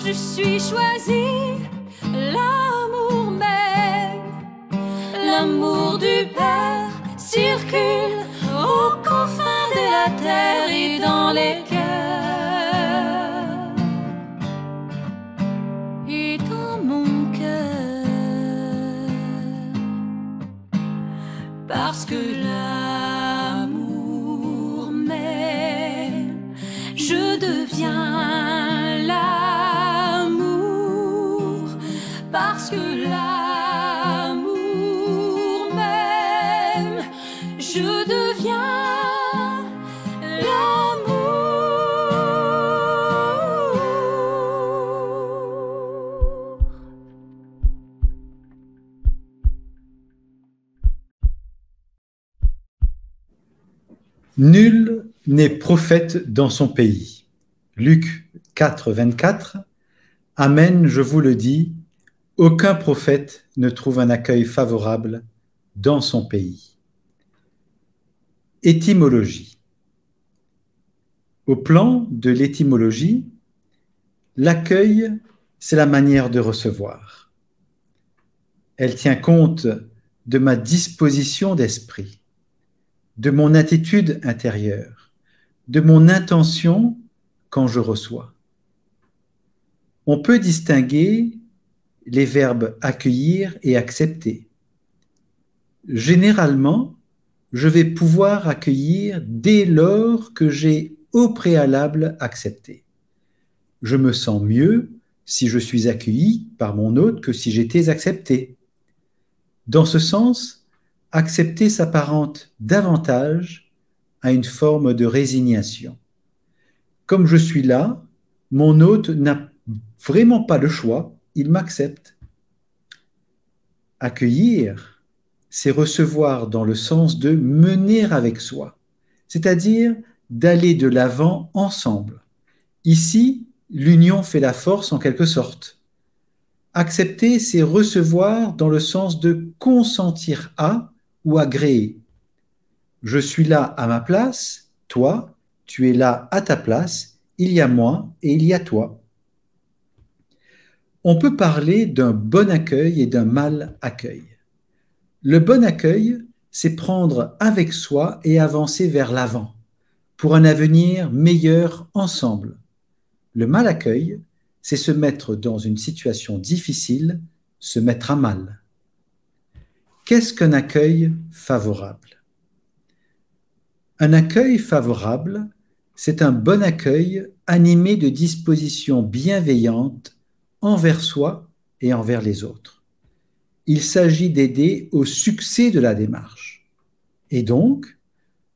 je suis choisie, l'amour même, l'amour du Père circule aux confins de la terre et dans les cœurs et dans mon cœur, parce que l'amour m'aime, je deviens l'amour, parce que l'amour m'aime, je deviens l'amour. Nul n'est prophète dans son pays. Luc 4, 24. Amen, je vous le dis, aucun prophète ne trouve un accueil favorable dans son pays. Étymologie. Au plan de l'étymologie, l'accueil, c'est la manière de recevoir. Elle tient compte de ma disposition d'esprit, de mon attitude intérieure, de mon intention quand je reçois. On peut distinguer les verbes accueillir et accepter. Généralement, je vais pouvoir accueillir dès lors que j'ai au préalable accepté. Je me sens mieux si je suis accueilli par mon hôte que si j'étais accepté. Dans ce sens, accepter s'apparente davantage à une forme de résignation. Comme je suis là, mon hôte n'a vraiment pas le choix, il m'accepte. Accueillir, c'est recevoir dans le sens de mener avec soi, c'est-à-dire d'aller de l'avant ensemble. Ici, l'union fait la force en quelque sorte. Accepter, c'est recevoir dans le sens de consentir à ou agréer. Je suis là à ma place, toi, tu es là à ta place, il y a moi et il y a toi. On peut parler d'un bon accueil et d'un mal accueil. Le bon accueil, c'est prendre avec soi et avancer vers l'avant, pour un avenir meilleur ensemble. Le mal accueil, c'est se mettre dans une situation difficile, se mettre à mal. Qu'est-ce qu'un accueil favorable? Un accueil favorable, c'est un bon accueil animé de dispositions bienveillantes envers soi et envers les autres. Il s'agit d'aider au succès de la démarche et donc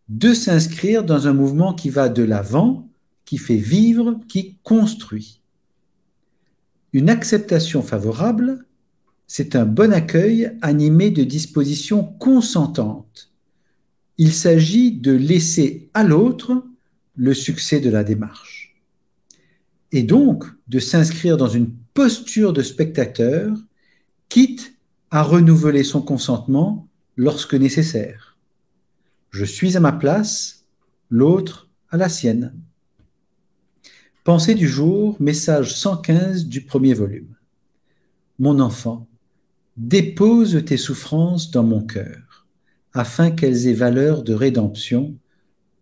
de s'inscrire dans un mouvement qui va de l'avant, qui fait vivre, qui construit. Une acceptation favorable, c'est un bon accueil animé de dispositions consentantes. Il s'agit de laisser à l'autre le succès de la démarche et donc de s'inscrire dans une posture de spectateur, quitte à renouveler son consentement lorsque nécessaire. Je suis à ma place, l'autre à la sienne. Pensée du jour, message 115 du premier volume. Mon enfant, dépose tes souffrances dans mon cœur, afin qu'elles aient valeur de rédemption,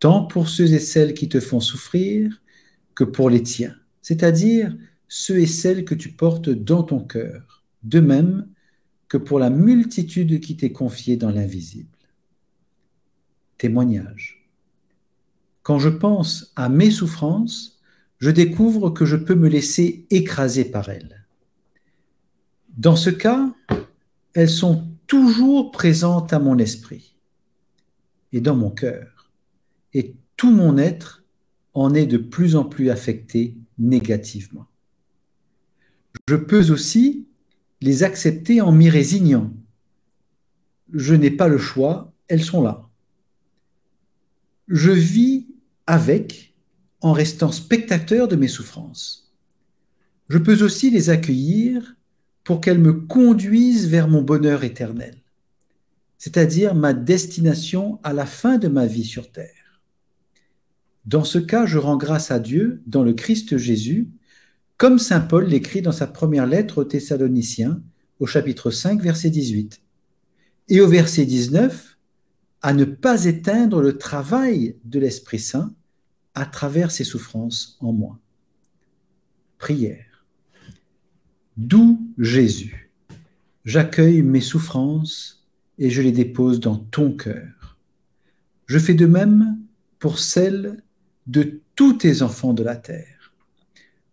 tant pour ceux et celles qui te font souffrir que pour les tiens, c'est-à-dire ceux et celles que tu portes dans ton cœur, de même que pour la multitude qui t'est confiée dans l'invisible. Témoignage. Quand je pense à mes souffrances, je découvre que je peux me laisser écraser par elles. Dans ce cas, elles sont toujours présentes à mon esprit et dans mon cœur, et tout mon être en est de plus en plus affecté négativement. Je peux aussi les accepter en m'y résignant. Je n'ai pas le choix, elles sont là. Je vis avec en restant spectateur de mes souffrances. Je peux aussi les accueillir pour qu'elles me conduisent vers mon bonheur éternel, c'est-à-dire ma destination à la fin de ma vie sur terre. Dans ce cas, je rends grâce à Dieu, dans le Christ Jésus, comme saint Paul l'écrit dans sa première lettre aux Thessaloniciens, au chapitre 5, verset 18. Et au verset 19, à ne pas éteindre le travail de l'Esprit Saint à travers ses souffrances en moi. Prière. Doux Jésus, j'accueille mes souffrances et je les dépose dans ton cœur. Je fais de même pour celles de tous tes enfants de la terre.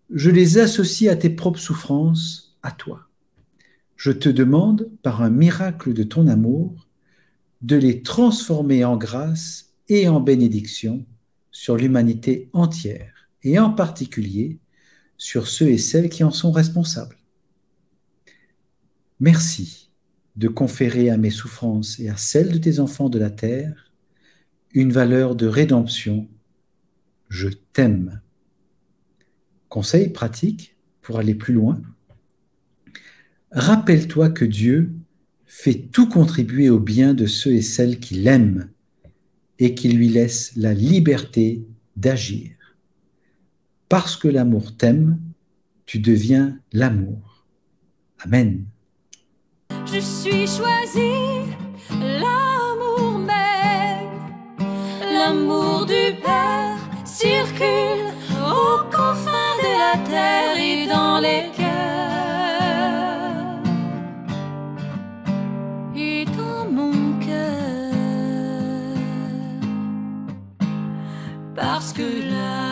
Je les associe à tes propres souffrances, à toi. Je te demande, par un miracle de ton amour, de les transformer en grâce et en bénédiction sur l'humanité entière, et en particulier sur ceux et celles qui en sont responsables. Merci de conférer à mes souffrances et à celles de tes enfants de la terre une valeur de rédemption. Je t'aime. Conseil pratique pour aller plus loin. Rappelle-toi que Dieu fait tout contribuer au bien de ceux et celles qui l'aiment et qui lui laissent la liberté d'agir. Parce que l'amour t'aime, tu deviens l'amour. Amen. Je suis choisi, l'amour même, l'amour du Père circule aux confins de la terre et dans les cœurs et dans mon cœur, parce que là